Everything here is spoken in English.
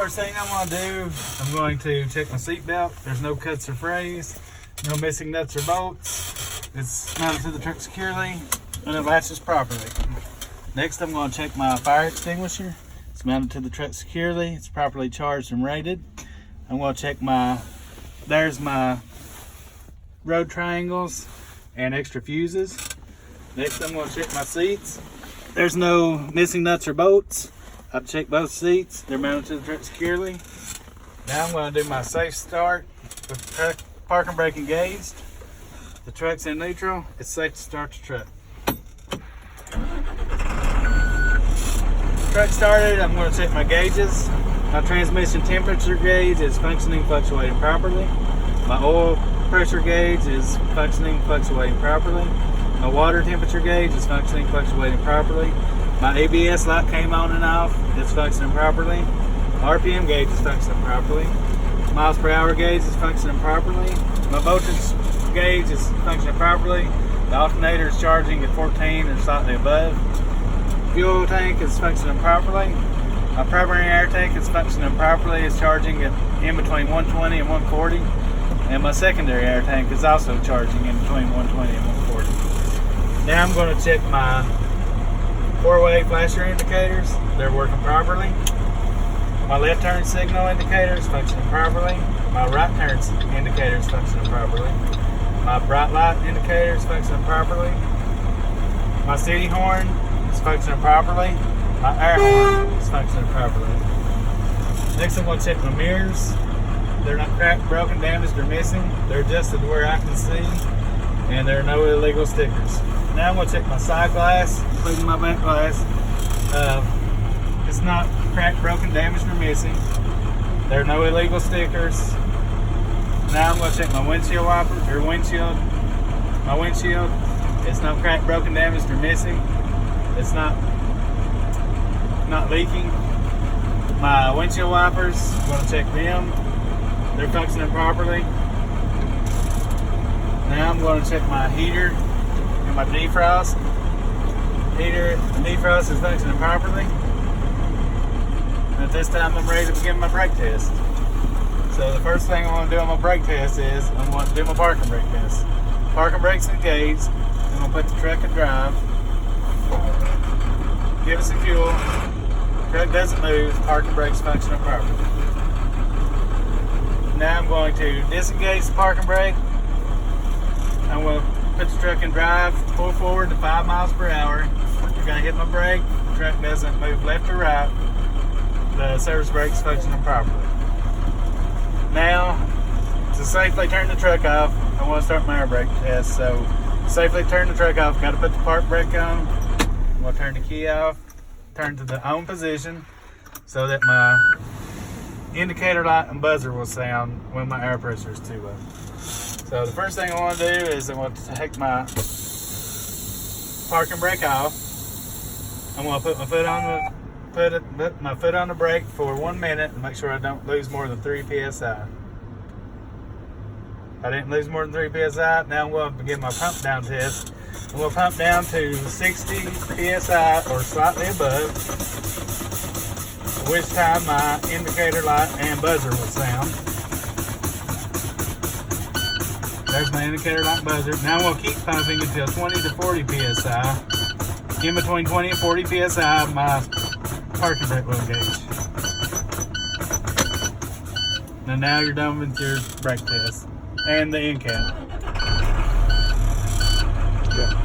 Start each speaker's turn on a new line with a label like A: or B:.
A: First thing I'm going to do, I'm going to check my seat belt. There's no cuts or frays, no missing nuts or bolts. It's mounted to the truck securely and it latches properly. Next, I'm going to check my fire extinguisher. It's mounted to the truck securely. It's properly charged and rated. I'm going to check there's my road triangles and extra fuses. Next, I'm going to check my seats. There's no missing nuts or bolts. I've checked both seats. They're mounted to the truck securely. Now I'm going to do my safe start with the truck parking brake engaged. The truck's in neutral. It's safe to start the truck. Truck started, I'm going to check my gauges. My transmission temperature gauge is functioning, fluctuating properly. My oil pressure gauge is functioning, fluctuating properly. My water temperature gauge is functioning, fluctuating properly. My ABS light came on and off. It's functioning properly. My RPM gauge is functioning properly. Miles per hour gauge is functioning properly. My voltage gauge is functioning properly. The alternator is charging at 14 or slightly above. Fuel tank is functioning properly. My primary air tank is functioning properly. It's charging at in between 120 and 140. And my secondary air tank is also charging in between 120 and 140. Now I'm going to check my four-way flasher indicators. They're working properly. My left turn signal indicator is functioning properly. My right turn indicator is functioning properly. My bright light indicator is functioning properly. My city horn is functioning properly. My air horn is functioning properly. Next, I'm going to check my mirrors. They're not cracked, broken, damaged, or missing. They're adjusted to where I can see, and there are no illegal stickers. Now I'm going to check my side glass, including my back glass. It's not cracked, broken, damaged, or missing. There are no illegal stickers. Now I'm going to check my windshield wiper, or windshield. My windshield, it's not cracked, broken, damaged, or missing. It's not leaking. My windshield wipers, I'm going to check them. They're functioning properly. Now I'm going to check my heater and my defrost. Heater and defrost is functioning properly. And at this time I'm ready to begin my brake test. So the first thing I want to do on my brake test is I'm going to do my parking brake test. Parking brake's engaged. I'm going to put the truck in drive. Give it some fuel. Truck doesn't move. Parking brake's functioning properly. Now I'm going to disengage the parking brake. I'm going to put the truck in drive, pull forward to 5 miles per hour. You're going to hit my brake. The truck doesn't move left or right. The service brake's functioning properly. Now, to safely turn the truck off, I want to start my air brake test. So, to safely turn the truck off, got to put the park brake on. I'm going to turn the key off, turn to the on position so that my indicator light and buzzer will sound when my air pressure is too low. So the first thing I want to do is I want to take my parking brake off. I'm going to put my foot on the brake for 1 minute and make sure I don't lose more than 3 psi. I didn't lose more than 3 psi. Now I'm going to begin my pump down test. I'm going to pump down to 60 psi or slightly above, at which time my indicator light and buzzer will sound. There's my indicator light and buzzer. Now we'll keep pumping until 20 to 40 psi. In between 20 and 40 psi, my parking brake will engage. Now you're done with your brake test and the end cap. Good.